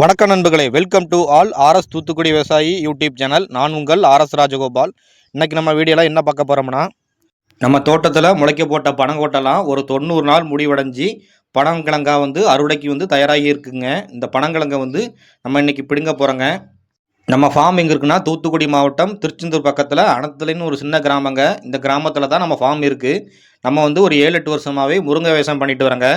வணக்கம் நண்பர்களே, welcome to all RS Thoothukudi விவசாயி யூடியூப் சேனல். நான் உங்கள் ஆர்எஸ் ராஜகோபால். இன்றைக்கி நம்ம வீடியோவில் என்ன பார்க்க போகிறோம்னா, நம்ம தோட்டத்தில் முளைக்க போட்ட பனங்கொட்டெல்லாம் ஒரு 90 நாள் முடிவடைஞ்சி பனங்கிழங்காக அறுவடைக்கு தயாராகி இருக்குங்க. இந்த பனங்கிழங்கை நம்ம இன்றைக்கி பிடுங்க போகிறோங்க. நம்ம ஃபார்ம் எங்கே இருக்குன்னா, தூத்துக்குடி மாவட்டம் திருச்செந்தூர் பக்கத்தில் அனத்துலன்னு ஒரு சின்ன கிராமங்க. இந்த கிராமத்தில் தான் நம்ம ஃபார்ம் இருக்குது. நம்ம ஒரு 7-8 வருஷமாகவே முருங்கை விவசாயம் பண்ணிட்டு வரோங்க.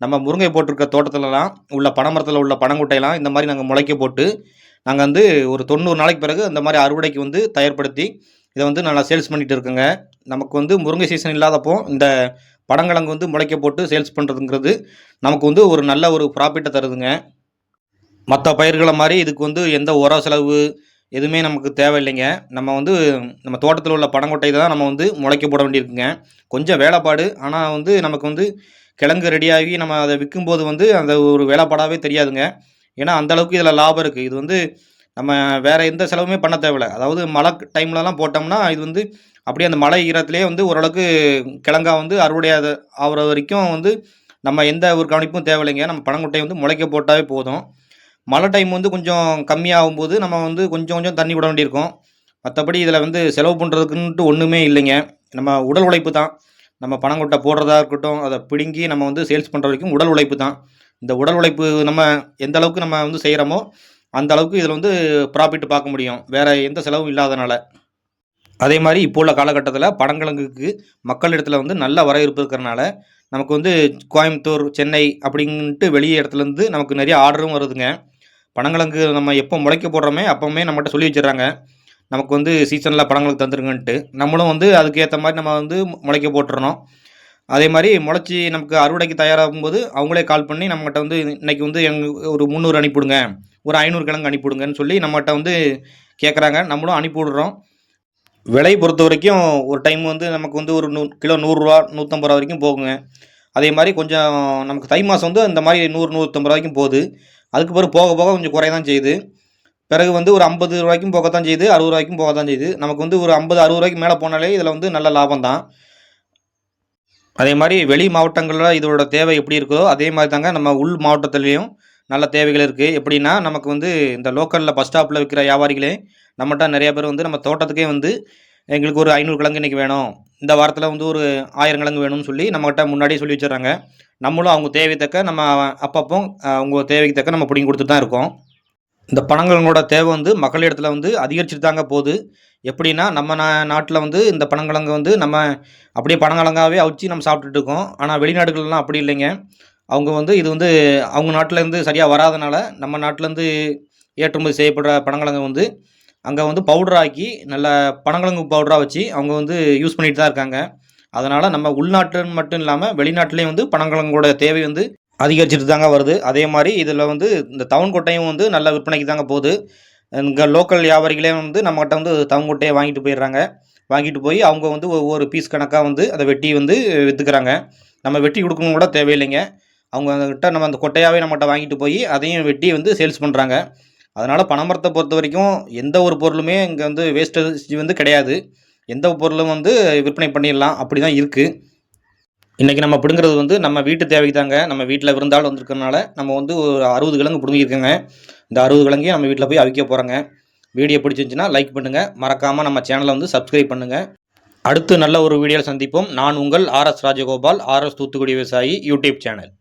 நம்ம முருங்கை போட்டிருக்க தோட்டத்துலலாம் உள்ள பனைமரத்தில் உள்ள பனங்குட்டையெல்லாம் இந்த மாதிரி நாங்கள் முளைக்க போட்டு நாங்கள் ஒரு 90 நாளைக்கு பிறகு இந்த மாதிரி அறுவடைக்கு தயார்படுத்தி இதை நல்லா சேல்ஸ் பண்ணிகிட்டு இருக்குங்க. நமக்கு முருங்கை சீசன் இல்லாதப்போ இந்த பனங்கிழங்கு முளைக்க போட்டு சேல்ஸ் பண்ணுறதுங்கிறது நமக்கு ஒரு நல்ல ஒரு ப்ராஃபிட்டை தருதுங்க. மற்ற பயிர்களை மாதிரி இதுக்கு எந்த உர செலவு எதுவுமே நமக்கு தேவையில்லைங்க. நம்ம நம்ம தோட்டத்தில் உள்ள பனங்கொட்டை தான் நம்ம முளைக்க போட வேண்டியிருக்குங்க. கொஞ்சம் வேலைப்பாடு, ஆனால் நமக்கு கிழங்கு ரெடியாகி நம்ம அதை விற்கும்போது அந்த ஒரு வேலைப்பாடாகவே தெரியாதுங்க. ஏன்னா அந்தளவுக்கு இதில் லாபம் இருக்குது. இது நம்ம வேறு எந்த செலவுமே பண்ண தேவையில்ல. அதாவது மழை டைம்லலாம் போட்டோம்னா இது அப்படியே அந்த மழை ஈரத்துலேயே ஒரளவுக்கு கிழங்கா அறுவடை ஆகிற வரைக்கும் நம்ம எந்த ஒரு கவனிப்பும் தேவையில்லைங்க. நம்ம பனங்கொட்டை முளைக்க போட்டாவே போதும். மழை டைம் கொஞ்சம் கம்மியாகும்போது நம்ம கொஞ்சம் கொஞ்சம் தண்ணி விட வேண்டியிருக்கும். மற்றபடி இதில் செலவு பண்ணுறதுக்குன்ட்டு ஒன்றுமே இல்லைங்க. நம்ம உடல் உழைப்பு தான். நம்ம பனங்கொட்டை போடுறதா இருக்கட்டும், அதை பிடுங்கி நம்ம சேல்ஸ் பண்ணுற வரைக்கும் உடல் உழைப்பு தான். இந்த உடல் உழைப்பு நம்ம எந்த அளவுக்கு நம்ம செய்கிறோமோ அந்த அளவுக்கு இதில் ப்ராஃபிட் பார்க்க முடியும், வேறு எந்த செலவும் இல்லாதனால. அதே மாதிரி இப்போ உள்ள காலகட்டத்தில் பனங்கிழங்குக்கு மக்கள் இடத்துல நல்ல வரவேற்பு இருக்கிறனால நமக்கு கோயம்புத்தூர், சென்னை அப்படின்ட்டு வெளியே இடத்துலேருந்து நமக்கு நிறைய ஆர்டரும் வருதுங்க. பனங்கிழங்கு நம்ம எப்போ முளைக்க போடுறோமே அப்போவுமே நம்மகிட்ட சொல்லி வச்சிடறாங்க, நமக்கு சீசனில் பனங்கிழங்கு தந்துருங்கன்ட்டு. நம்மளும் அதுக்கு ஏற்ற மாதிரி நம்ம முளைக்க போட்டுறணும். அதே மாதிரி முளைச்சி நமக்கு அறுவடைக்கு தயாராகும்போது அவங்களே கால் பண்ணி நம்மகிட்ட இன்றைக்கி ஒரு 300 அனுப்பிவிடுங்க, ஒரு 500 கிழங்கு அனுப்பிவிடுங்கன்னு சொல்லி நம்மகிட்ட கேட்குறாங்க. நம்மளும் அனுப்பி விடுறோம். விலை பொறுத்த வரைக்கும் ஒரு டைம் நமக்கு ஒரு கிலோ 100 ரூபா 150 ரூபா வரைக்கும் போகுங்க. அதே மாதிரி கொஞ்சம் நமக்கு தை மாதம் இந்த மாதிரி 100-150 ரூபாய்க்கும் போகுது. அதுக்கு பிறகு போக போக கொஞ்சம் குறைய தான் செய்யுது. பிறகு ஒரு 50 ரூபாய்க்கும் போகத்தான் செய்யுது, 60 ரூபாய்க்கும் போகத்தான் செய்யுது. நமக்கு ஒரு 50-60 ரூபாய்க்கு மேலே போனாலே இதில் நல்ல லாபம் தான். அதே மாதிரி வெளி மாவட்டங்களில் இதோட தேவை எப்படி இருக்குதோ அதே மாதிரி தாங்க நம்ம உள் மாவட்டத்துலேயும் நல்ல தேவைகள் இருக்குது. எப்படின்னா நமக்கு இந்த லோக்கலில் பஸ் ஸ்டாப்பில் விற்கிற வியாபாரிகளே நம்மகிட்ட நிறைய பேர் நம்ம தோட்டத்துக்கே எங்களுக்கு ஒரு 500 கிழங்கு இன்றைக்கி வேணும், இந்த வாரத்தில் ஒரு 1000 கிழங்கு வேணும்னு சொல்லி நம்மகிட்ட முன்னாடியே சொல்லி வச்சிடறாங்க. நம்மளும் அவங்க தேவைத்தக்க நம்ம அப்பப்போ அவங்க தேவைக்கு தக்க நம்ம பிடிங்கி கொடுத்துட்டு தான் இருக்கோம். இந்த பனங்கிழங்கோட தேவை மக்களிடத்தில் அதிகரிச்சுட்டு தாங்க போகுது. எப்படின்னா நம்ம நாட்டில் இந்த பனங்கிழங்கு நம்ம அப்படியே பனங்கிழங்காவே அவிச்சு நம்ம சாப்பிட்டுட்டு இருக்கோம். ஆனால் வெளிநாடுகள்லாம் அப்படி இல்லைங்க. அவங்க இது அவங்க நாட்டிலேருந்து சரியாக வராதனால நம்ம நாட்டிலேருந்து ஏற்றுமதி செய்யப்படுற பனங்கிழங்கு அங்கே பவுடர் ஆக்கி நல்ல பனங்கிழங்கு பவுடராக வச்சு அவங்க யூஸ் பண்ணிட்டு தான் இருக்காங்க. அதனால் நம்ம உள்நாட்டுன்னு மட்டும் இல்லாமல் வெளிநாட்டிலையும் பனங்கிழங்கோட தேவை அதிகரிச்சுட்டு தாங்க வருது. அதே மாதிரி இதில் இந்த தவன்கொட்டையும் நல்ல விற்பனைக்கு தாங்க போகுது. இங்கே லோக்கல் வியாபாரிகளே நம்மகிட்ட தவன்கொட்டையை வாங்கிட்டு போயிடுறாங்க. வாங்கிட்டு போய் அவங்க ஒவ்வொரு பீஸ் கணக்காக அதை வெட்டி விற்றுக்கிறாங்க. நம்ம வெட்டி கொடுக்கணும் கூட தேவையில்லைங்க. அவங்கக்கிட்ட நம்ம அந்த கொட்டையாகவே நம்மகிட்ட வாங்கிட்டு போய் அதையும் வெட்டி சேல்ஸ் பண்ணுறாங்க. அதனால் பனைமரத்தை பொறுத்த வரைக்கும் எந்த ஒரு பொருளுமே இங்கே வேஸ்டேஜ் கிடையாது. எந்த பொருளும் விற்பனை பண்ணிடலாம், அப்படி தான் இருக்குது. இன்றைக்கி நம்ம பிடுங்கிறது நம்ம வீட்டு தேவைக்கு தாங்க. நம்ம வீட்டில் விருந்தாள் வந்திருக்கனால நம்ம ஒரு 60 கிழங்கு பிடுங்கியிருக்கோங்க. இந்த 60 கிழங்கையும் நம்ம வீட்டில் போய் அவிக்க போகிறோங்க. வீடியோ பிடிச்சிருந்துச்சுன்னா லைக் பண்ணுங்கள், மறக்காமல் நம்ம சேனலை சப்ஸ்கிரைப் பண்ணுங்கள். அடுத்து நல்ல ஒரு வீடியோவில் சந்திப்போம். நான் உங்கள் ஆர்எஸ் ராஜகோபால், ஆர்எஸ் தூத்துக்குடி விவசாயி யூடியூப் சேனல்.